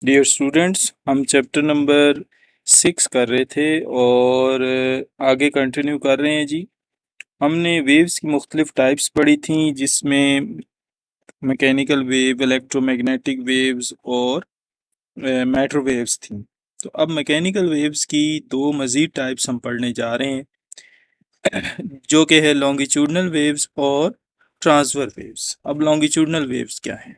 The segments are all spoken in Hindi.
डियर स्टूडेंट्स, हम चैप्टर नंबर 6 कर रहे थे और आगे कंटिन्यू कर रहे हैं जी। हमने वेव्स की मुख्तलिफ टाइप्स पढ़ी थी, जिसमें मैकेनिकल वेव, इलेक्ट्रोमैग्नेटिक वेव्स और माइक्रोवेव्स थी। तो अब मैकेनिकल वेव्स की दो मज़ीद टाइप्स हम पढ़ने जा रहे हैं, जो कि है लॉन्गिट्यूडनल वेव्स और ट्रांसवर वेव्स। अब लॉन्गिट्यूडनल वेव्स क्या हैं?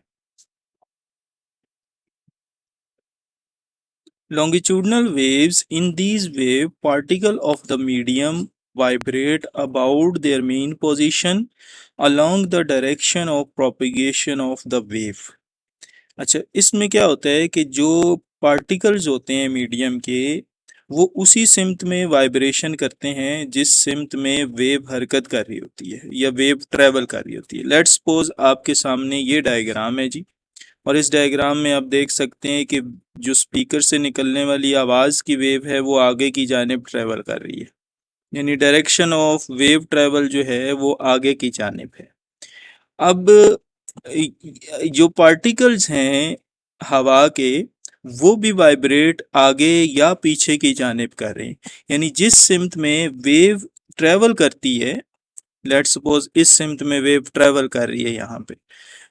Longitudinal waves. In these wave, particle of the medium vibrate about their mean position along the direction of propagation of the wave. अच्छा, इसमें क्या होता है कि जो पार्टिकल्स होते हैं मीडियम के, वो उसी सिमत में वाइब्रेशन करते हैं जिस सिमत में वेव हरकत कर रही होती है या वेव ट्रेवल कर रही होती है। लेट्स सपोज आपके सामने ये डायग्राम है जी, और इस डायग्राम में आप देख सकते हैं कि जो स्पीकर से निकलने वाली आवाज़ की वेव है वो आगे की जानिब ट्रेवल कर रही है, यानी डायरेक्शन ऑफ वेव ट्रेवल जो है वो आगे की जानिब है। अब जो पार्टिकल्स हैं हवा के, वो भी वाइब्रेट आगे या पीछे की जानिब कर रहे हैं, यानी जिस सिमत में वेव ट्रेवल करती है, लेट्स सपोज इस सिमत में वेव ट्रेवल कर रही है यहाँ पे,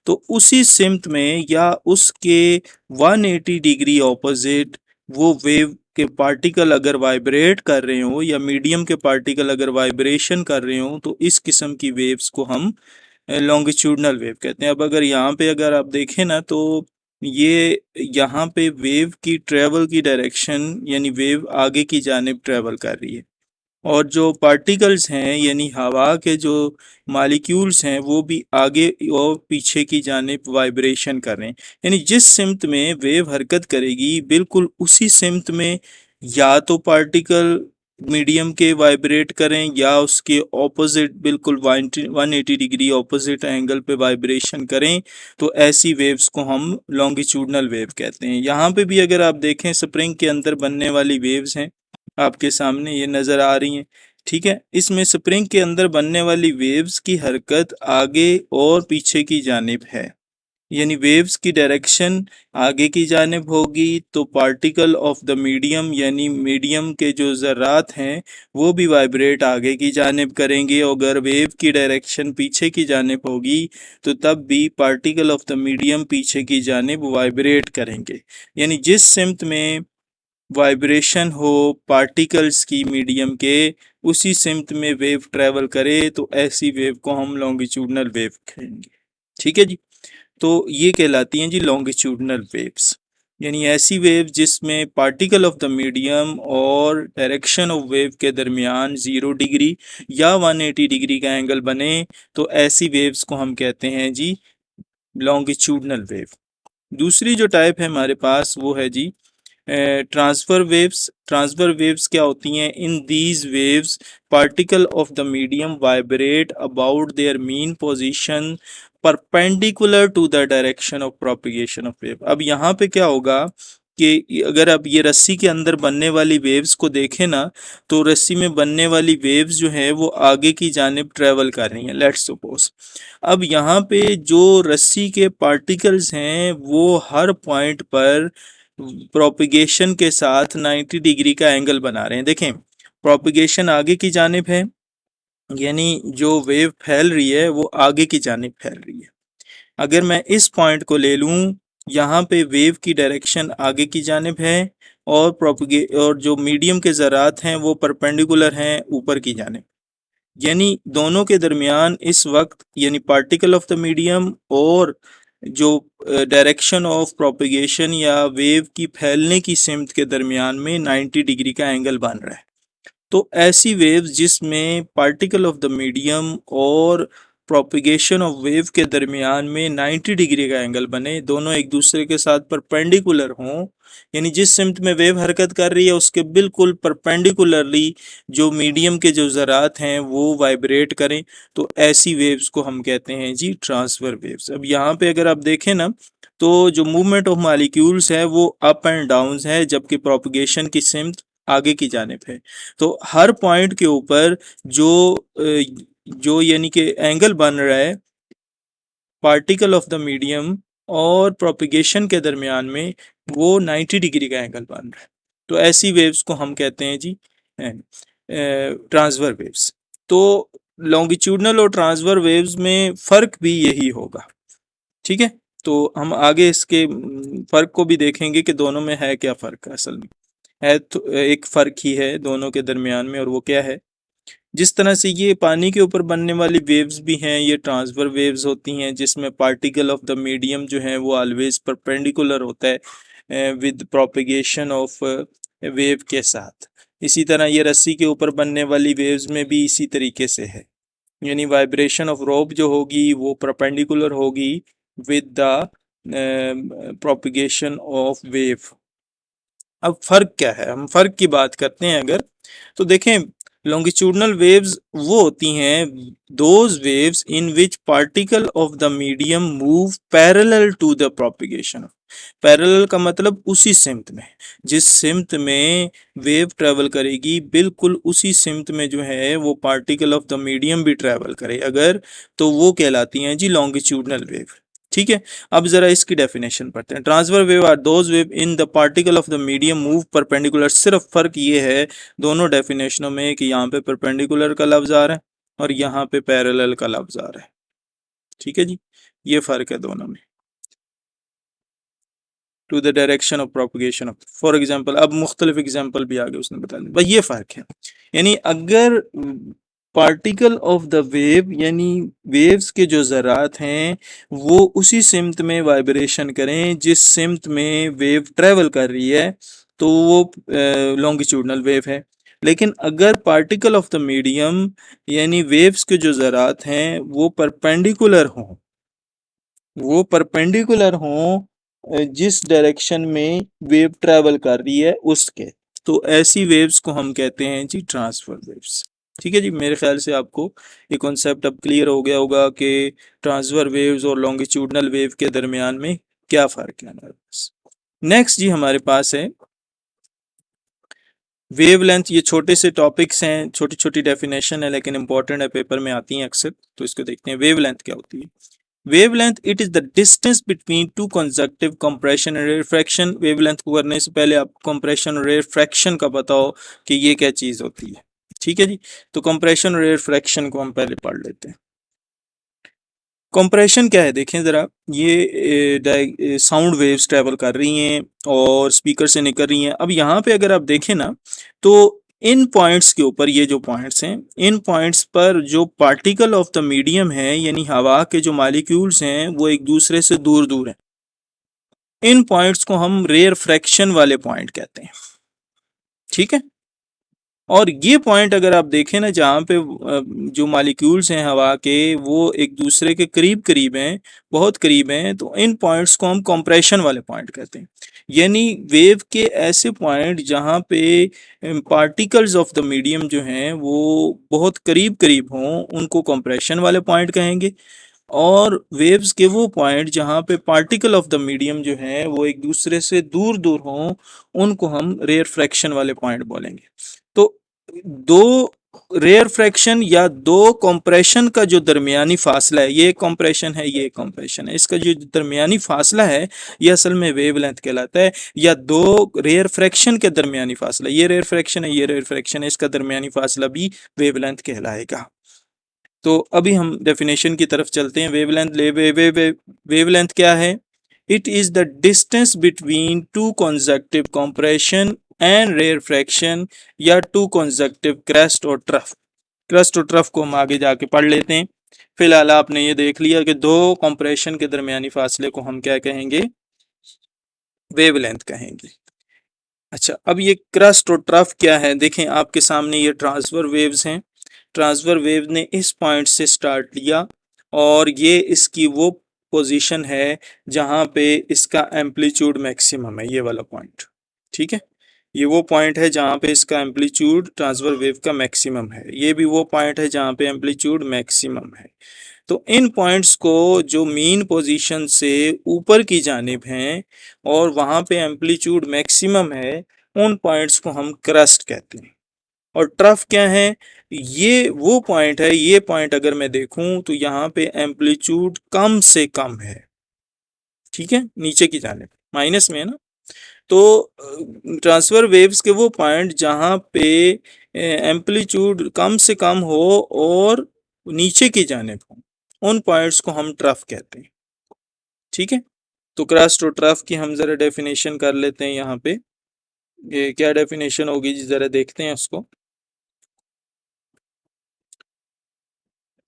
तो उसी सिमत में या उसके 180 डिग्री ऑपोजिट वो वेव के पार्टिकल अगर वाइब्रेट कर रहे हो या मीडियम के पार्टिकल अगर वाइब्रेशन कर रहे हो, तो इस किस्म की वेव्स को हम लॉन्गिट्यूडनल वेव कहते हैं। अब अगर यहाँ पे अगर आप देखें ना, तो ये यहाँ पे वेव की ट्रेवल की डायरेक्शन, यानी वेव आगे की जानिब ट्रेवल कर रही है, और जो पार्टिकल्स हैं यानी हवा के जो मालिक्यूल्स हैं वो भी आगे और पीछे की जानिब वाइब्रेशन कर रहे हैं। यानी जिस सिमत में वेव हरकत करेगी, बिल्कुल उसी सिमत में या तो पार्टिकल मीडियम के वाइब्रेट करें या उसके ऑपोजिट बिल्कुल 180 डिग्री ऑपोजिट एंगल पे वाइब्रेशन करें, तो ऐसी वेव्स को हम लॉन्गिट्यूडनल वेव कहते हैं। यहाँ पे भी अगर आप देखें, स्प्रिंग के अंदर बनने वाली वेव्स हैं, आपके सामने ये नज़र आ रही हैं। ठीक है, इसमें स्प्रिंग के अंदर बनने वाली वेव्स की हरकत आगे और पीछे की जानिब है, यानी वेव्स की डायरेक्शन आगे की जानिब होगी तो पार्टिकल ऑफ द मीडियम, यानी मीडियम के जो ज़रात हैं वो भी वाइब्रेट आगे की जानिब करेंगे, और अगर वेव की डायरेक्शन पीछे की जानिब होगी तो तब भी पार्टिकल ऑफ द मीडियम पीछे की जानिब वाइब्रेट करेंगे। यानी जिस सिमत में वाइब्रेशन हो पार्टिकल्स की मीडियम के, उसी सिमत में वेव ट्रेवल करे, तो ऐसी वेव को हम लॉन्गिट्यूडनल वेव कहेंगे। ठीक है जी, तो ये कहलाती हैं जी लॉन्गिट्यूडनल वेव्स, यानी ऐसी वेव जिसमें पार्टिकल ऑफ द मीडियम और डायरेक्शन ऑफ वेव के दरमियान 0 डिग्री या 180 डिग्री का एंगल बने, तो ऐसी वेव्स को हम कहते हैं जी लॉन्गिट्यूडनल वेव। दूसरी जो टाइप है हमारे पास वो है जी ट्रांसफर वेव्स। ट्रांसफर वेव्स क्या होती हैं? In these waves particle of the medium vibrate about their mean position perpendicular to the direction of propagation of wave. अब यहाँ पे क्या होगा कि अगर आप ये रस्सी के अंदर बनने वाली वेव्स को देखें ना, तो रस्सी में बनने वाली वेव्स जो है वो आगे की जानिब ट्रेवल कर रही हैं, लेट्स सपोज। अब यहाँ पे जो रस्सी के पार्टिकल्स हैं वो हर पॉइंट पर प्रोपिगेशन के साथ 90 डिग्री का एंगल बना रहे हैं। देखें, प्रोपिगेशन आगे की जानिब है, यानी जो वेव फैल रही है वो आगे की जानिब फैल रही है। अगर मैं इस पॉइंट को ले लूँ, यहाँ पे वेव की डायरेक्शन आगे की जानिब है, और जो मीडियम के ज़रात हैं वो परपेंडिकुलर हैं ऊपर की जानिब, यानी दोनों के दरमियान इस वक्त, यानी पार्टिकल ऑफ द मीडियम और जो डायरेक्शन ऑफ प्रोपिगेशन या वेव की फैलने की सिमत के दरमियान में 90 डिग्री का एंगल बन रहा है। तो ऐसी वेव्स जिसमें पार्टिकल ऑफ द मीडियम और प्रोपिगेशन ऑफ वेव के दरमियान में 90 डिग्री का एंगल बने, दोनों एक दूसरे के साथ परपेंडिकुलर हों, यानी जिस सिमत में वेव हरकत कर रही है उसके बिल्कुल परपेंडिकुलरली जो मीडियम के जो ज़रात हैं वो वाइब्रेट करें, तो ऐसी वेव्स को हम कहते हैं जी ट्रांसफर वेव्स। अब यहाँ पे अगर आप देखें ना, तो जो मूवमेंट ऑफ मालिक्यूल्स है वो अप एंड डाउन है, जबकि प्रोपिगेशन की सिमत आगे की जानिब है। तो हर पॉइंट के ऊपर जो यानी कि एंगल बन रहा है पार्टिकल ऑफ द मीडियम और प्रोपिगेशन के दरमियान में, वो 90 डिग्री का एंगल बन रहा है। तो ऐसी वेव्स को हम कहते हैं जी ट्रांसवर वेव्स। तो लॉन्गिट्यूडनल और ट्रांसवर वेव्स में फर्क भी यही होगा। ठीक है, तो हम आगे इसके फर्क को भी देखेंगे कि दोनों में है क्या फर्क असल में। है तो एक फर्क ही है दोनों के दरमियान में, और वो क्या है, जिस तरह से ये पानी के ऊपर बनने वाली वेव्स भी हैं, ये ट्रांसफर वेव्स होती हैं जिसमें पार्टिकल ऑफ द मीडियम जो है वो ऑलवेज परपेंडिकुलर होता है विद प्रोपिगेशन ऑफ वेव के साथ। इसी तरह ये रस्सी के ऊपर बनने वाली वेव्स में भी इसी तरीके से है, यानी वाइब्रेशन ऑफ रोप जो होगी वो परपेंडिकुलर होगी with the propagation of wave. अब फर्क क्या है, हम फर्क की बात करते हैं अगर, तो देखें लॉन्गिट्यूडनल वेव्स वो होती हैं those waves in which particle of the medium move parallel to the propagation. Parallel का मतलब उसी सिमत में, जिस सिमत में वेव ट्रेवल करेगी बिल्कुल उसी सिमत में जो है वो पार्टिकल ऑफ द मीडियम भी ट्रेवल करे अगर, तो वो कहलाती हैं जी लॉन्गिट्यूडनल वेव। ठीक है, अब जरा इसकी डेफिनेशन पढ़ते हैं। Transverse wave are those wave in the particle of the medium move perpendicular. सिर्फ फर्क ये है दोनों डेफिनेशनों में कि यहाँ पे परपेंडिकुलर का लफ्ज आ रहा है और यहाँ पे पैरेलल का लफ्ज आ रहा है। ठीक है जी, ये फर्क है दोनों में। To the direction of propagation of, for example, अब मुख्तलिफ एग्जाम्पल भी आगे उसने बता दिया, भाई ये फर्क है। यानी अगर पार्टिकल ऑफ द वेव यानी वेव्स के जो ज़रात हैं वो उसी सिमत में वाइब्रेशन करें जिस सिमत में वेव ट्रेवल कर रही है, तो वो लॉन्गिट्यूडनल वेव है। लेकिन अगर पार्टिकल ऑफ द मीडियम यानी वेव्स के जो ज़रात हैं वो परपेंडिकुलर हों, वो परपेंडिकुलर हों जिस डायरेक्शन में वेव ट्रेवल कर रही है उसके, तो ऐसी वेव्स को हम कहते हैं जी ट्रांसफर वेव्स। ठीक है जी, मेरे ख्याल से आपको ये कॉन्सेप्ट अब क्लियर हो गया होगा कि ट्रांसफर वेव्स और लॉन्गिट्यूडनल वेव के दरमियान में क्या फ़र्क है हमारे पास। नेक्स्ट जी हमारे पास है वेवलेंथ। ये छोटे से टॉपिक्स हैं, छोटी छोटी डेफिनेशन है लेकिन इंपॉर्टेंट है, पेपर में आती हैं अक्सर, तो इसको देखते हैं। वेवलेंथ क्या होती है? Wavelength it is the distance between two consecutive compression and refraction. Wavelength को करने से पहले आप कंप्रेशन और रिफ्रैक्शन का बताओ कि ये क्या चीज होती है। ठीक है जी, तो कंप्रेशन और रिफ्रैक्शन को हम पहले पढ़ लेते हैं। कंप्रेशन क्या है देखें ज़रा, ये साउंड वेव्स ट्रेवल कर रही हैं और स्पीकर से निकल रही हैं। अब यहाँ पे अगर आप देखें ना, तो इन पॉइंट्स के ऊपर, ये जो पॉइंट्स हैं, इन पॉइंट्स पर जो पार्टिकल ऑफ द मीडियम है यानी हवा के जो मालिक्यूल्स हैं वो एक दूसरे से दूर दूर हैं। इन पॉइंट्स को हम रेयर फ्रैक्शन वाले पॉइंट कहते हैं। ठीक है, और ये पॉइंट अगर आप देखें ना, जहाँ पे जो मालिक्यूल्स हैं हवा के वो एक दूसरे के करीब करीब हैं, बहुत करीब हैं, तो इन पॉइंट्स को हम कंप्रेशन वाले पॉइंट कहते हैं। यानी वेव के ऐसे पॉइंट जहाँ पे पार्टिकल्स ऑफ द मीडियम जो हैं वो बहुत करीब करीब हों उनको कंप्रेशन वाले पॉइंट कहेंगे, और वेव्स के वो पॉइंट जहाँ पे पार्टिकल ऑफ द मीडियम जो है वो एक दूसरे से दूर दूर हों उनको हम रेयर फ्रैक्शन वाले पॉइंट बोलेंगे। तो दो रेयर फ्रैक्शन या दो कंप्रेशन का जो दरमियानी फासला है, ये कंप्रेशन है ये कंप्रेशन है, इसका जो दरमियानी फासला है ये असल में वेवलेंथ कहलाता है। या दो रेयर फ्रैक्शन के दरमियानी फासला, ये रेयर फ्रैक्शन है ये रेयर फ्रैक्शन है, इसका दरमियानी फासला भी वेवलेंथ कहलाएगा। तो अभी हम डेफिनेशन की तरफ चलते हैं। वेवलेंथ वेवलेंथ क्या है? It is the distance between two consecutive compression and rarefaction, या टू कंसेक्टिव क्रेस्ट और ट्रफ। क्रेस्ट और ट्रफ को हम आगे जाके पढ़ लेते हैं। फिलहाल आपने ये देख लिया कि दो कंप्रेशन के दरमियानी फासले को हम क्या कहेंगे? वेवलेंथ कहेंगे। अच्छा, अब ये क्रस्ट और ट्रफ क्या है? देखें आपके सामने ये ट्रांसफर वेव्स हैं। ट्रांसफर वेव ने इस पॉइंट से स्टार्ट लिया और ये इसकी वो पोजीशन है जहाँ पे इसका एम्पलीट्यूड मैक्सिमम है, ये वाला पॉइंट। ठीक है, ये वो पॉइंट है जहाँ पे इसका एम्पलीट्यूड ट्रांसफर वेव का मैक्सिमम है, ये भी वो पॉइंट है जहाँ पे एम्पलीट्यूड मैक्सिमम है। तो इन पॉइंट्स को जो मीन पोजीशन से ऊपर की जानिब हैं और वहाँ पे एम्पलीट्यूड मैक्सिमम है, उन पॉइंट्स को हम क्रस्ट कहते हैं। और ट्रफ क्या है? ये वो पॉइंट है, ये पॉइंट अगर मैं देखूं तो यहाँ पे एम्पलीट्यूड कम से कम है। ठीक है, नीचे की जानिब माइनस में है ना, तो ट्रांसफर वेव्स के वो पॉइंट जहाँ पे एम्पलीट्यूड कम से कम हो और नीचे की जानिब हो, उन पॉइंट्स को हम ट्रफ कहते हैं। ठीक है, तो क्रस्ट और ट्रफ की हम जरा डेफिनेशन कर लेते हैं यहाँ पे। ये क्या डेफिनेशन होगी जी, जरा देखते हैं उसको।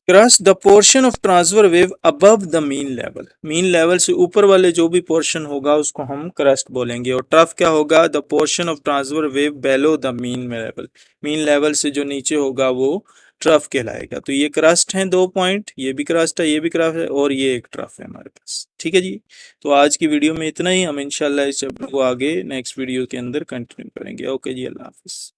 Crust the portion of transfer wave above the mean level, mean level से ऊपर वाले जो भी पोर्शन होगा उसको हम क्रस्ट बोलेंगे। और ट्रफ क्या होगा, the portion of transfer wave bellow the mean level, mean level से जो नीचे होगा वो ट्रफ कहलाएगा। तो ये क्रस्ट हैं दो पॉइंट, ये भी क्रस्ट है, ये भी क्रस्ट है, और ये एक ट्रफ है हमारे पास। ठीक है जी, तो आज की वीडियो में इतना ही। हम इंशाल्लाह इस चैप्टर को आगे नेक्स्ट वीडियो के अंदर कंटिन्यू करेंगे। ओके जी, अल्लाह हाफिज।